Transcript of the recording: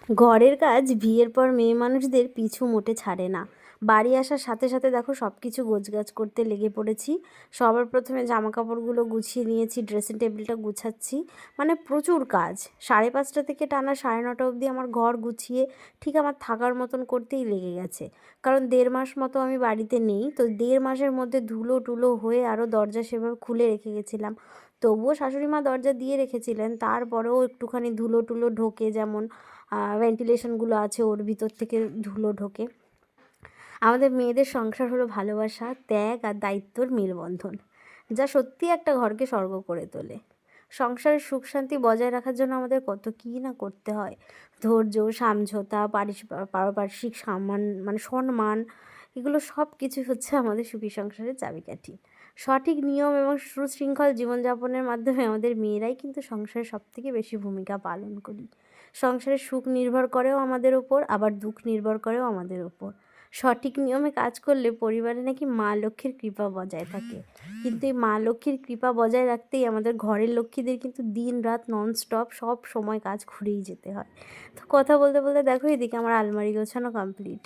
ঘরের কাজ বিয়ের পর মেয়ে মানুষদের পিছু মোটে ছাড়ে না। বাড়ি আসার সাথে সাথে দেখো সব কিছু গোছগাছ করতে লেগে পড়েছি। সবার প্রথমে জামা কাপড়গুলো গুছিয়ে নিয়েছি, ড্রেসিং টেবিলটা গুছাচ্ছি। মানে প্রচুর কাজ। 5:30 থেকে টানা 9:30 অবধি আমার ঘর গুছিয়ে ঠিক আমার থাকার মতন করতেই লেগে গেছে। কারণ 1.5 মাস মতো আমি বাড়িতে নেই, তো 1.5 মাসের মধ্যে ধুলো টুলো হয়ে আরও দরজা সেভাবে খুলে রেখে গেছিলাম। তবুও শাশুড়ি মা দরজা দিয়ে রেখেছিলেন, তারপরেও একটুখানি ধুলো টুলো ঢোকে, যেমন ভেন্টিলেশনগুলো আছে ওর ভিতর থেকে ধুলো ঢোকে। আমাদের মেয়েদের সংসার হলো ভালোবাসা, ত্যাগ আর দায়িত্বর মেলবন্ধন, যা সত্যি একটা ঘরকে স্বর্গ করে তোলে। সংসারের সুখ শান্তি বজায় রাখার জন্য আমাদের কত কী না করতে হয়। ধৈর্য, সমঝোতা, পারিপার্শ্বিক সম্মান, এগুলো সব কিছুই হচ্ছে আমাদের সুখী সংসারের চাবিকাঠি। সঠিক নিয়ম এবং সুশৃঙ্খল জীবনযাপনের মাধ্যমে আমাদের মেয়েরাই কিন্তু সংসারের সবথেকে বেশি ভূমিকা পালন করি। সংসারের সুখ নির্ভর করেও আমাদের ওপর, আবার দুঃখ নির্ভর করেও আমাদের ওপর। সঠিক নিয়মে কাজ করলে পরিবারে নাকি মা লক্ষ্মীর কৃপা বজায় থাকে। কিন্তু এই মা লক্ষ্মীর কৃপা বজায় রাখতেই আমাদের ঘরের লক্ষ্মীদের কিন্তু দিন রাত ননস্টপ সব সময় কাজ করেই যেতে হয়। তো কথা বলতে বলতে দেখো এদিকে আমার আলমারি গোছানো কমপ্লিট।